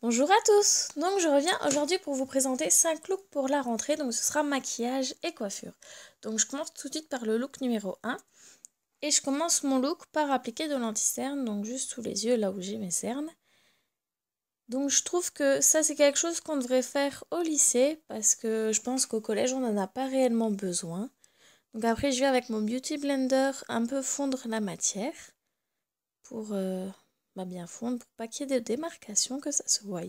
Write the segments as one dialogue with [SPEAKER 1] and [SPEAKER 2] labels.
[SPEAKER 1] Bonjour à tous, donc je reviens aujourd'hui pour vous présenter 5 looks pour la rentrée, donc ce sera maquillage et coiffure. Donc je commence tout de suite par le look numéro 1 et je commence mon look par appliquer de l'anti-cerne, donc juste sous les yeux là où j'ai mes cernes. Donc je trouve que ça c'est quelque chose qu'on devrait faire au lycée parce que je pense qu'au collège on n'en a pas réellement besoin. Donc après je vais avec mon Beauty Blender un peu fondre la matière pour bien fondre pour pas qu'il y ait de démarcation, que ça se voie.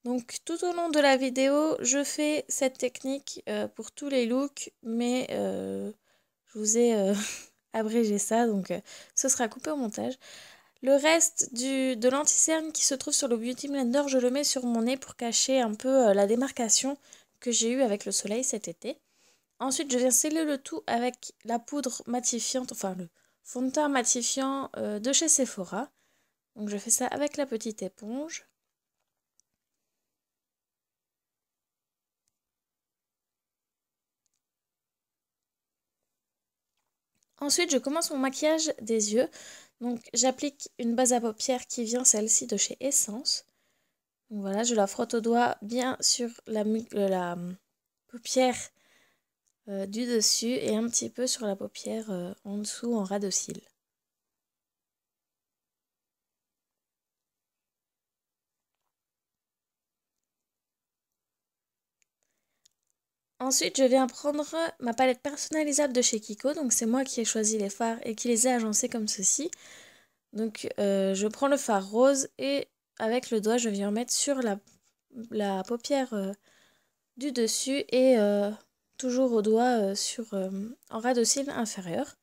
[SPEAKER 1] Donc tout au long de la vidéo, je fais cette technique pour tous les looks, mais je vous ai abrégé ça, donc ce sera coupé au montage. Le reste de l'anti-cerne qui se trouve sur le Beauty Blender, je le mets sur mon nez pour cacher un peu la démarcation que j'ai eue avec le soleil cet été. Ensuite, je viens sceller le tout avec la poudre matifiante, enfin le fond de teint matifiant de chez Sephora. Donc je fais ça avec la petite éponge. Ensuite, je commence mon maquillage des yeux. Donc, j'applique une base à paupières qui vient celle-ci de chez Essence. Donc voilà, je la frotte au doigt bien sur la paupière du dessus et un petit peu sur la paupière en dessous en ras de cils. Ensuite, je viens prendre ma palette personnalisable de chez Kiko. Donc, c'est moi qui ai choisi les fards et qui les ai agencés comme ceci. Donc, je prends le fard rose et avec le doigt, je viens mettre sur la paupière du dessus et toujours au doigt en ras de cils inférieur.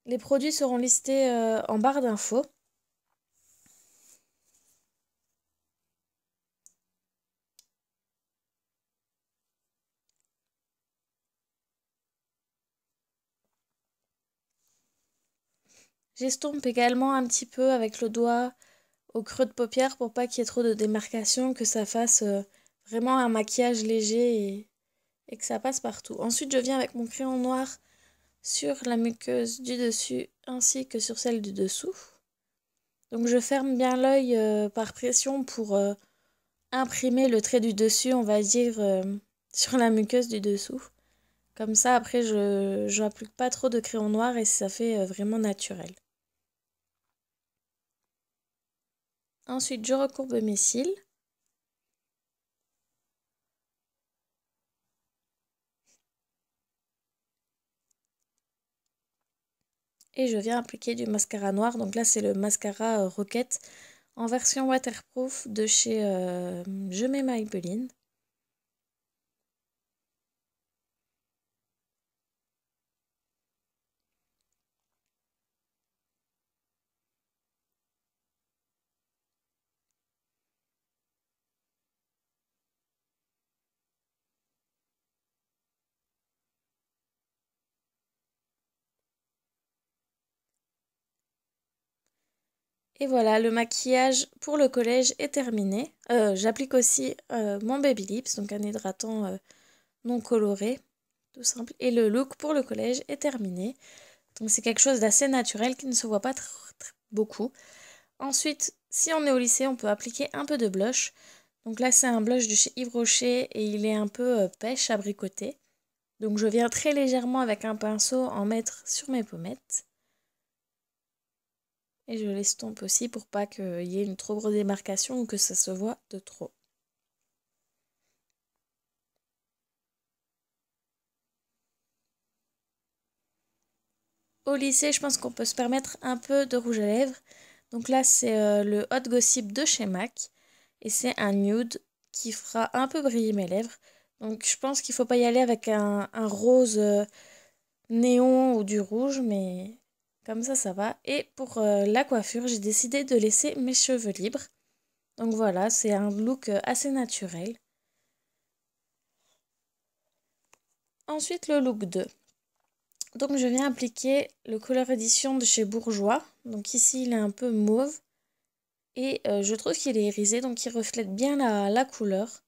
[SPEAKER 1] Les produits seront listés en barre d'infos. J'estompe également un petit peu avec le doigt au creux de paupière pour pas qu'il y ait trop de démarcation, que ça fasse vraiment un maquillage léger et que ça passe partout. Ensuite, je viens avec mon crayon noir sur la muqueuse du dessus ainsi que sur celle du dessous. Donc je ferme bien l'œil par pression pour imprimer le trait du dessus, on va dire, sur la muqueuse du dessous. Comme ça, après, je n'applique pas trop de crayon noir et ça fait vraiment naturel. Ensuite, je recourbe mes cils. Et je viens appliquer du mascara noir. Donc là, c'est le mascara Rocket en version waterproof de chez Je mets Maybelline. Et voilà, le maquillage pour le collège est terminé. J'applique aussi mon Baby Lips, donc un hydratant non coloré, tout simple. Et le look pour le collège est terminé. Donc c'est quelque chose d'assez naturel qui ne se voit pas beaucoup. Ensuite, si on est au lycée, on peut appliquer un peu de blush. Donc là, c'est un blush de chez Yves Rocher et il est un peu pêche, abricoté. Donc je viens très légèrement avec un pinceau en mettre sur mes pommettes. Et je l'estompe aussi pour pas qu'il y ait une trop grosse démarcation ou que ça se voit de trop. Au lycée, je pense qu'on peut se permettre un peu de rouge à lèvres. Donc là, c'est le Hot Gossip de chez MAC. Et c'est un nude qui fera un peu briller mes lèvres. Donc je pense qu'il ne faut pas y aller avec un rose néon ou du rouge, mais comme ça va. Et pour la coiffure, j'ai décidé de laisser mes cheveux libres. Donc voilà, c'est un look assez naturel. Ensuite, le look 2. Donc je viens appliquer le Color Edition de chez Bourjois. Donc ici, il est un peu mauve. Et je trouve qu'il est irisé, donc il reflète bien la couleur.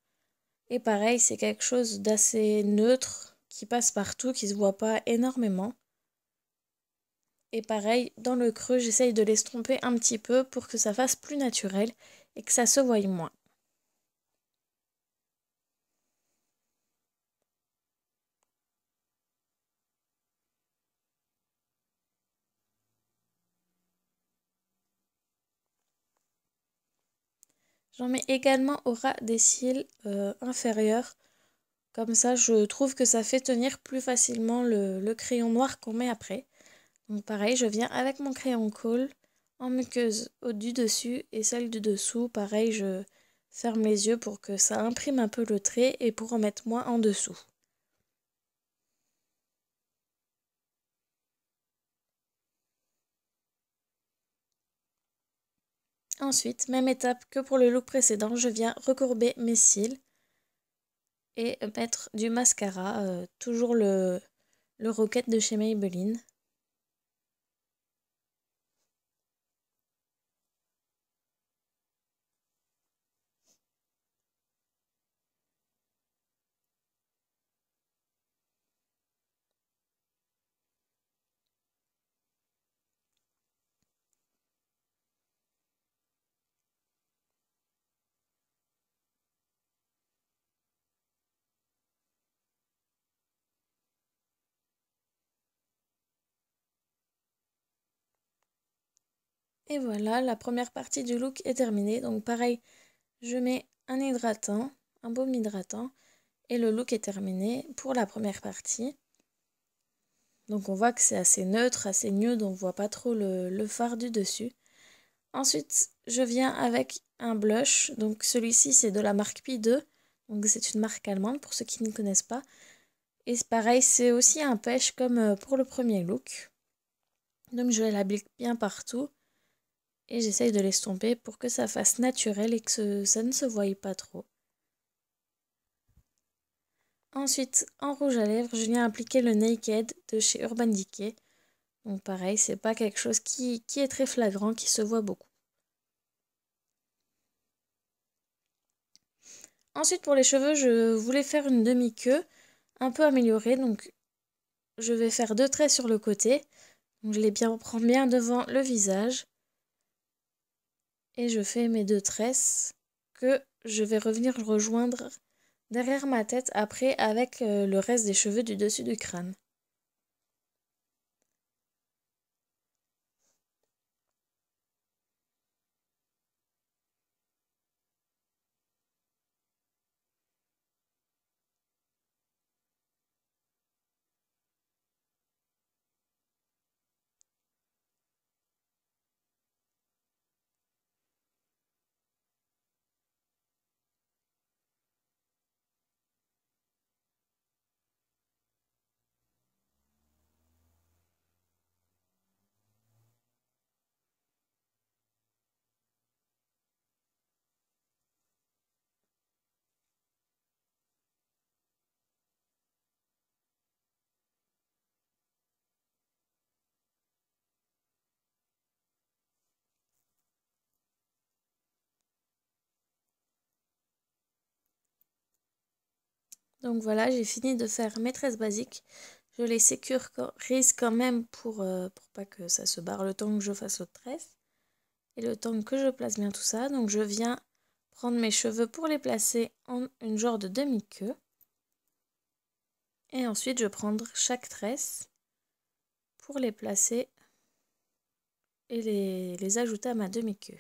[SPEAKER 1] Et pareil, c'est quelque chose d'assez neutre, qui passe partout, qui se voit pas énormément. Et pareil, dans le creux, j'essaye de l'estomper un petit peu pour que ça fasse plus naturel et que ça se voie moins. J'en mets également au ras des cils inférieurs. Comme ça, je trouve que ça fait tenir plus facilement le crayon noir qu'on met après. Donc pareil, je viens avec mon crayon colle en muqueuse du dessus et celle du dessous. Pareil, je ferme les yeux pour que ça imprime un peu le trait et pour en mettre moins en dessous. Ensuite, même étape que pour le look précédent, je viens recourber mes cils et mettre du mascara, toujours le Rocket de chez Maybelline. Et voilà, la première partie du look est terminée. Donc pareil, je mets un hydratant, un baume hydratant, et le look est terminé pour la première partie. Donc on voit que c'est assez neutre, assez nude, on voit pas trop le fard du dessus. Ensuite, je viens avec un blush. Donc celui-ci, c'est de la marque P2. Donc c'est une marque allemande pour ceux qui ne connaissent pas. Et c'est pareil, c'est aussi un pêche comme pour le premier look. Donc je l'applique bien partout. Et j'essaye de l'estomper pour que ça fasse naturel et que ça ne se voie pas trop. Ensuite, en rouge à lèvres, je viens appliquer le Naked de chez Urban Decay. Donc pareil, c'est pas quelque chose qui est très flagrant, qui se voit beaucoup. Ensuite, pour les cheveux, je voulais faire une demi-queue un peu améliorée. Donc je vais faire 2 traits sur le côté. Donc je les prends bien devant le visage. Et je fais mes 2 tresses que je vais revenir rejoindre derrière ma tête après avec le reste des cheveux du dessus du crâne. Donc voilà, j'ai fini de faire mes tresses basiques. Je les sécurise quand même pour pas que ça se barre le temps que je fasse l'autre tresse. Et le temps que je place bien tout ça. Donc je viens prendre mes cheveux pour les placer en une genre de demi-queue. Et ensuite je vais prendre chaque tresse pour les placer et les ajouter à ma demi-queue.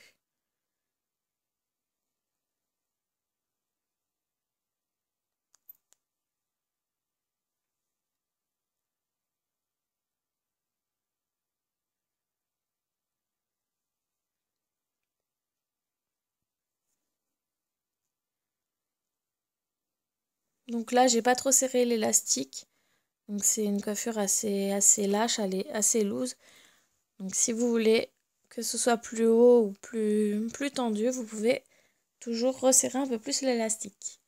[SPEAKER 1] Donc là, j'ai pas trop serré l'élastique. Donc c'est une coiffure assez lâche, assez loose. Donc si vous voulez que ce soit plus haut ou plus tendu, vous pouvez toujours resserrer un peu plus l'élastique.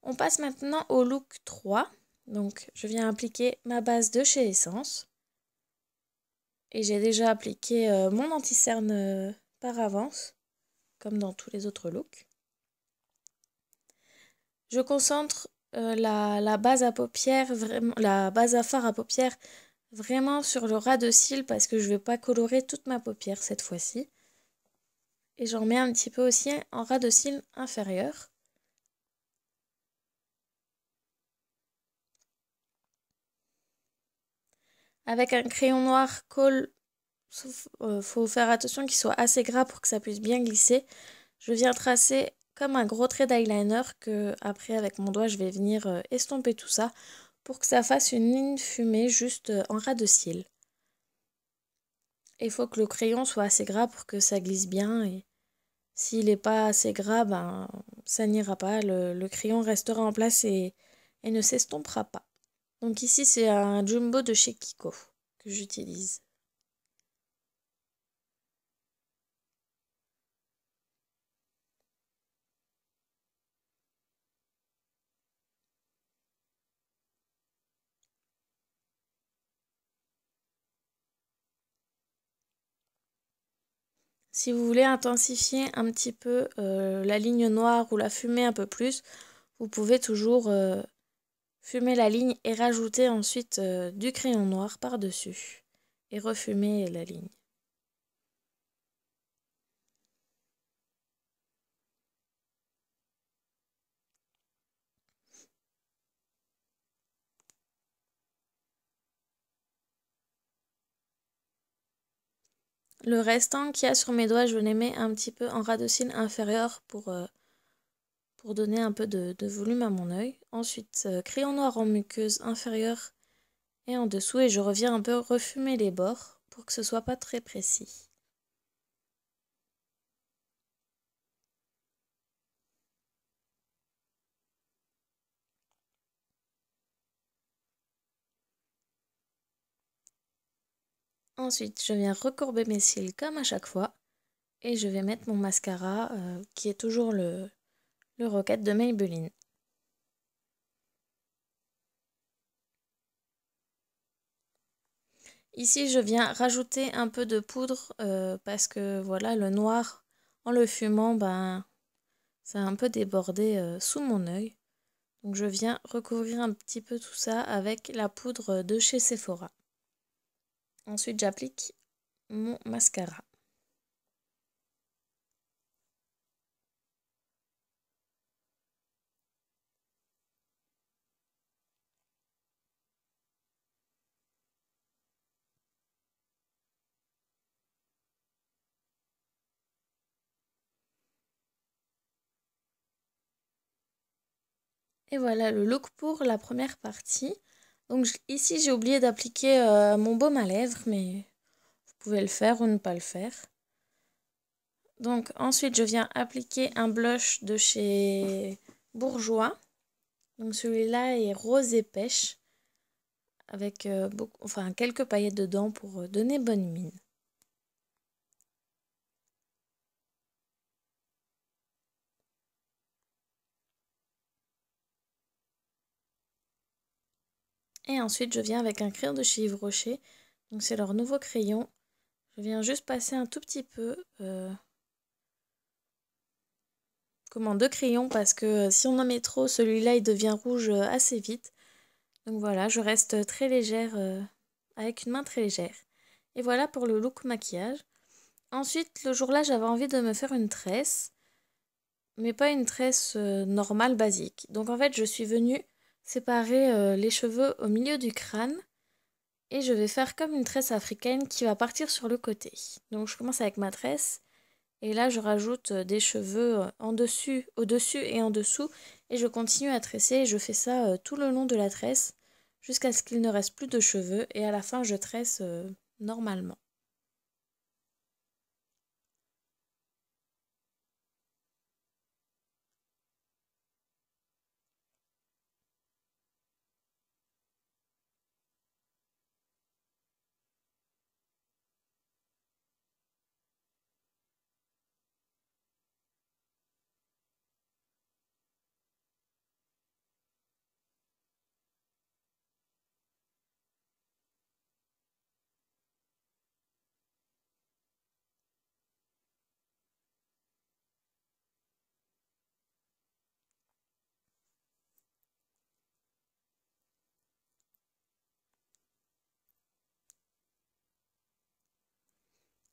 [SPEAKER 1] On passe maintenant au look 3. Donc je viens appliquer ma base de chez Essence. Et j'ai déjà appliqué mon anti-cerne par avance, comme dans tous les autres looks. Je concentre la base à paupières, vraiment, la base à fard à paupières vraiment sur le ras de cils parce que je vais pas colorer toute ma paupière cette fois-ci. Et j'en mets un petit peu aussi en ras de cils inférieur. Avec un crayon noir colle, faut faire attention qu'il soit assez gras pour que ça puisse bien glisser. Je viens tracer comme un gros trait d'eyeliner que après avec mon doigt je vais venir estomper tout ça pour que ça fasse une ligne fumée juste en ras de cils. Il faut que le crayon soit assez gras pour que ça glisse bien et s'il n'est pas assez gras, ben ça n'ira pas. Le crayon restera en place et ne s'estompera pas. Donc ici c'est un jumbo de chez Kiko que j'utilise. Si vous voulez intensifier un petit peu la ligne noire ou la fumer un peu plus, vous pouvez toujours fumer la ligne et rajouter ensuite du crayon noir par-dessus et refumer la ligne. Le restant qu'il y a sur mes doigts, je les mets un petit peu en ras de cils inférieur pour donner un peu de volume à mon œil. Ensuite, crayon noir en muqueuse inférieure et en dessous et je reviens un peu refumer les bords pour que ce soit pas très précis. Ensuite, je viens recourber mes cils comme à chaque fois et je vais mettre mon mascara qui est toujours le Rocket de Maybelline. Ici, je viens rajouter un peu de poudre parce que voilà, le noir, en le fumant, ben, ça a un peu débordé sous mon œil. Donc je viens recouvrir un petit peu tout ça avec la poudre de chez Sephora. Ensuite, j'applique mon mascara. Et voilà le look pour la première partie. Donc ici, j'ai oublié d'appliquer mon baume à lèvres, mais vous pouvez le faire ou ne pas le faire. Donc ensuite, je viens appliquer un blush de chez Bourjois. Donc celui-là est rose et pêche avec quelques paillettes dedans pour donner bonne mine. Et ensuite, je viens avec un crayon de chez Yves Rocher. Donc c'est leur nouveau crayon. Je viens juste passer un tout petit peu deux crayons parce que si on en met trop, celui-là il devient rouge assez vite. Donc voilà, je reste très légère avec une main très légère. Et voilà pour le look maquillage. Ensuite, le jour-là, j'avais envie de me faire une tresse, mais pas une tresse normale, basique. Donc en fait, je suis venue séparer les cheveux au milieu du crâne et je vais faire comme une tresse africaine qui va partir sur le côté. Donc je commence avec ma tresse et là je rajoute des cheveux en dessus, au-dessus et en dessous et je continue à tresser et je fais ça tout le long de la tresse jusqu'à ce qu'il ne reste plus de cheveux et à la fin je tresse normalement.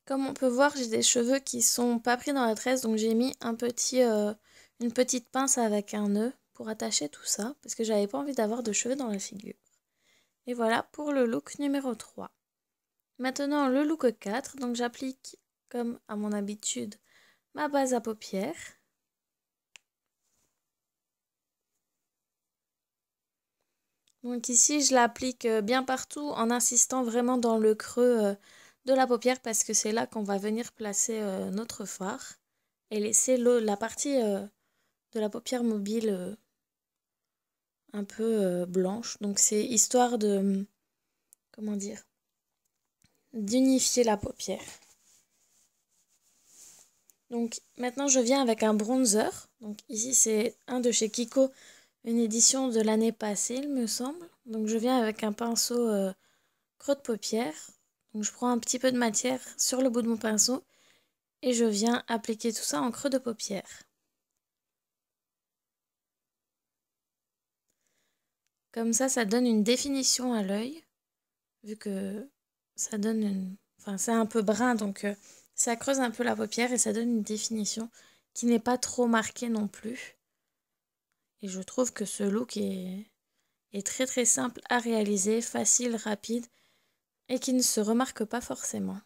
[SPEAKER 1] Comme on peut voir, j'ai des cheveux qui sont pas pris dans la tresse, donc j'ai mis une petite pince avec un nœud pour attacher tout ça, parce que j'avais pas envie d'avoir de cheveux dans la figure. Et voilà pour le look numéro 3. Maintenant le look 4, donc j'applique comme à mon habitude ma base à paupières. Donc ici je l'applique bien partout en insistant vraiment dans le creux de la paupière parce que c'est là qu'on va venir placer notre fard et laisser la partie de la paupière mobile un peu blanche. Donc c'est histoire de, comment dire, d'unifier la paupière. Donc maintenant je viens avec un bronzer. Donc ici c'est un de chez Kiko, une édition de l'année passée il me semble. Donc je viens avec un pinceau creux de paupière. Donc je prends un petit peu de matière sur le bout de mon pinceau et je viens appliquer tout ça en creux de paupière. Comme ça donne une définition à l'œil, vu que ça donne une... Enfin, c'est un peu brun, donc ça creuse un peu la paupière et ça donne une définition qui n'est pas trop marquée non plus. Et je trouve que ce look est très très simple à réaliser, facile, rapide et qui ne se remarque pas forcément.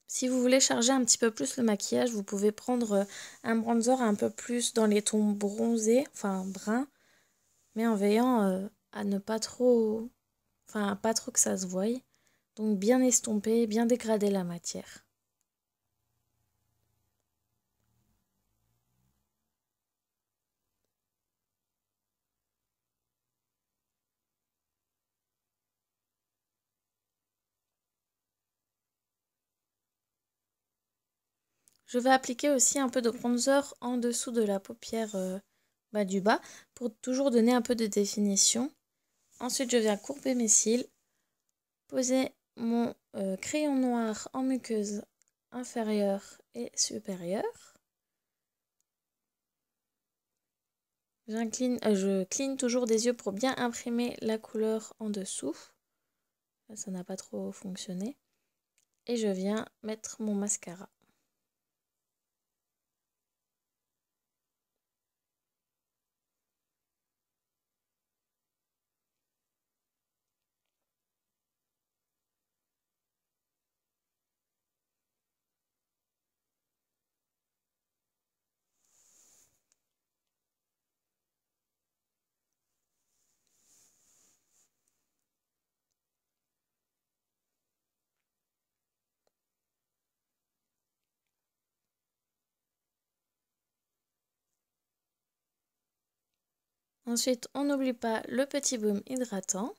[SPEAKER 1] Si vous voulez charger un petit peu plus le maquillage, vous pouvez prendre un bronzer un peu plus dans les tons bronzés, enfin bruns, mais en veillant à ne pas trop, enfin pas trop que ça se voie. Donc bien estomper, bien dégrader la matière. Je vais appliquer aussi un peu de bronzer en dessous de la paupière du bas pour toujours donner un peu de définition. Ensuite, je viens courber mes cils, poser mon crayon noir en muqueuse inférieure et supérieure. Je cligne toujours des yeux pour bien imprimer la couleur en dessous. Là, ça n'a pas trop fonctionné. Et je viens mettre mon mascara. Ensuite, on n'oublie pas le petit baume hydratant.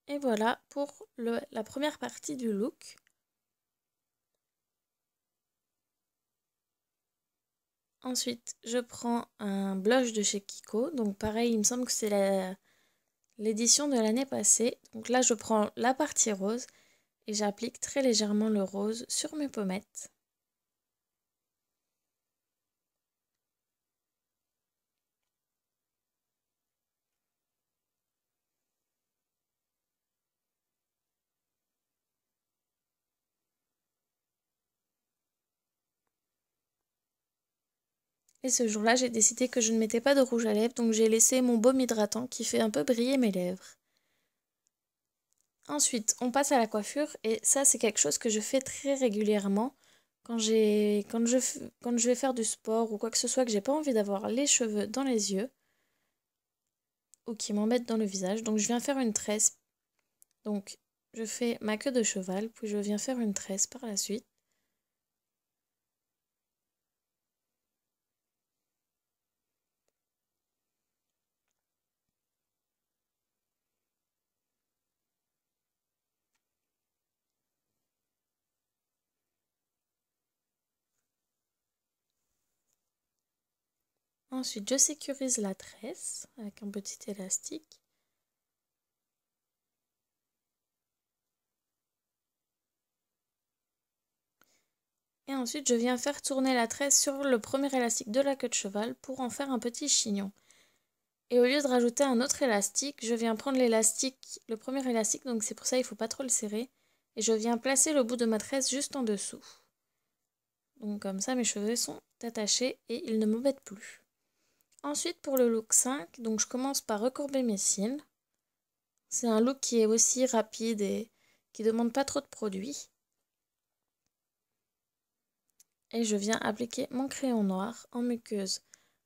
[SPEAKER 1] Et voilà pour la première partie du look. Ensuite, je prends un blush de chez Kiko. Donc pareil, il me semble que c'est l'édition de l'année passée. Donc là, je prends la partie rose et j'applique très légèrement le rose sur mes pommettes. Et ce jour-là, j'ai décidé que je ne mettais pas de rouge à lèvres, donc j'ai laissé mon baume hydratant qui fait un peu briller mes lèvres. Ensuite, on passe à la coiffure et ça, c'est quelque chose que je fais très régulièrement quand je vais faire du sport ou quoi que ce soit, que j'ai pas envie d'avoir les cheveux dans les yeux ou qui m'embêtent dans le visage. Donc je viens faire une tresse. Donc je fais ma queue de cheval, puis je viens faire une tresse par la suite. Ensuite, je sécurise la tresse avec un petit élastique. Et ensuite, je viens faire tourner la tresse sur le premier élastique de la queue de cheval pour en faire un petit chignon. Et au lieu de rajouter un autre élastique, je viens prendre l'élastique, le premier élastique, donc c'est pour ça il ne faut pas trop le serrer. Et je viens placer le bout de ma tresse juste en dessous. Donc comme ça mes cheveux sont attachés et ils ne m'embêtent plus. Ensuite pour le look 5, donc je commence par recourber mes cils. C'est un look qui est aussi rapide et qui ne demande pas trop de produits. Et je viens appliquer mon crayon noir en muqueuse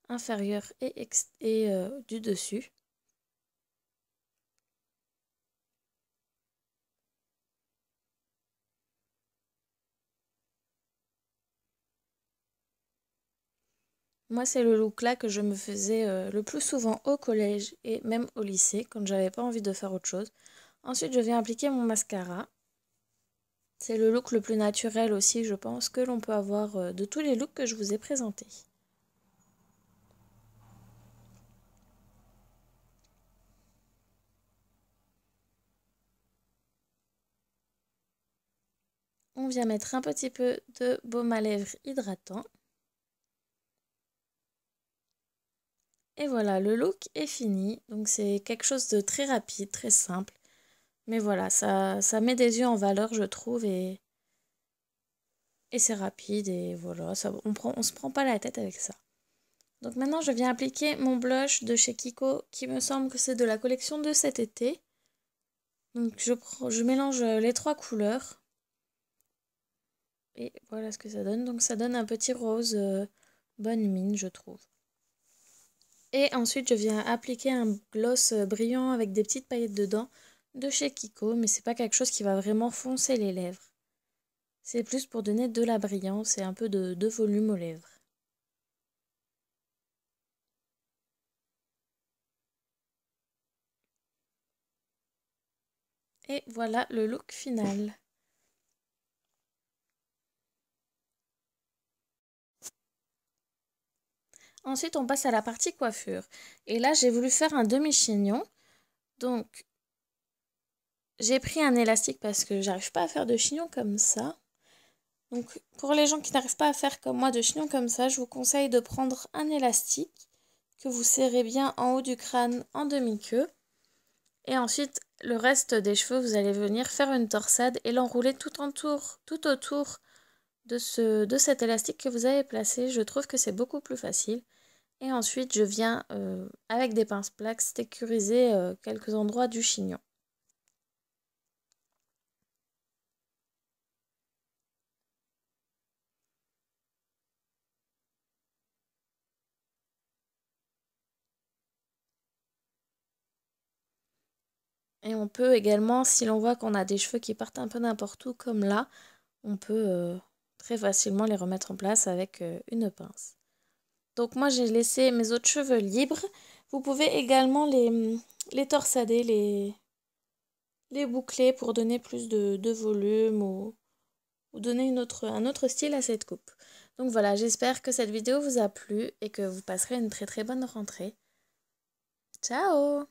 [SPEAKER 1] inférieure et du dessus. Moi, c'est le look là que je me faisais le plus souvent au collège et même au lycée quand j'avais pas envie de faire autre chose. Ensuite, je viens appliquer mon mascara. C'est le look le plus naturel aussi, je pense, que l'on peut avoir de tous les looks que je vous ai présentés. On vient mettre un petit peu de baume à lèvres hydratant. Et voilà, le look est fini. Donc c'est quelque chose de très rapide, très simple. Mais voilà, ça met des yeux en valeur, je trouve, et c'est rapide, et voilà, on se prend pas la tête avec ça. Donc maintenant, je viens appliquer mon blush de chez Kiko, qui me semble que c'est de la collection de cet été. Donc je mélange les trois couleurs. Et voilà ce que ça donne. Donc ça donne un petit rose bonne mine, je trouve. Et ensuite, je viens appliquer un gloss brillant avec des petites paillettes dedans de chez Kiko, mais c'est pas quelque chose qui va vraiment foncer les lèvres. C'est plus pour donner de la brillance et un peu de volume aux lèvres. Et voilà le look final. Ensuite, on passe à la partie coiffure. Et là, j'ai voulu faire un demi-chignon. Donc, j'ai pris un élastique parce que j'arrive pas à faire de chignon comme ça. Donc, pour les gens qui n'arrivent pas à faire comme moi de chignon comme ça, je vous conseille de prendre un élastique que vous serrez bien en haut du crâne en demi-queue. Et ensuite, le reste des cheveux, vous allez venir faire une torsade et l'enrouler tout autour de cet élastique que vous avez placé. Je trouve que c'est beaucoup plus facile. Et ensuite, je viens, avec des pinces plaques, sécuriser quelques endroits du chignon. Et on peut également, si l'on voit qu'on a des cheveux qui partent un peu n'importe où, comme là, on peut très facilement les remettre en place avec une pince. Donc moi, j'ai laissé mes autres cheveux libres. Vous pouvez également les torsader, les boucler pour donner plus de volume ou donner un autre style à cette coupe. Donc voilà, j'espère que cette vidéo vous a plu et que vous passerez une très très bonne rentrée. Ciao!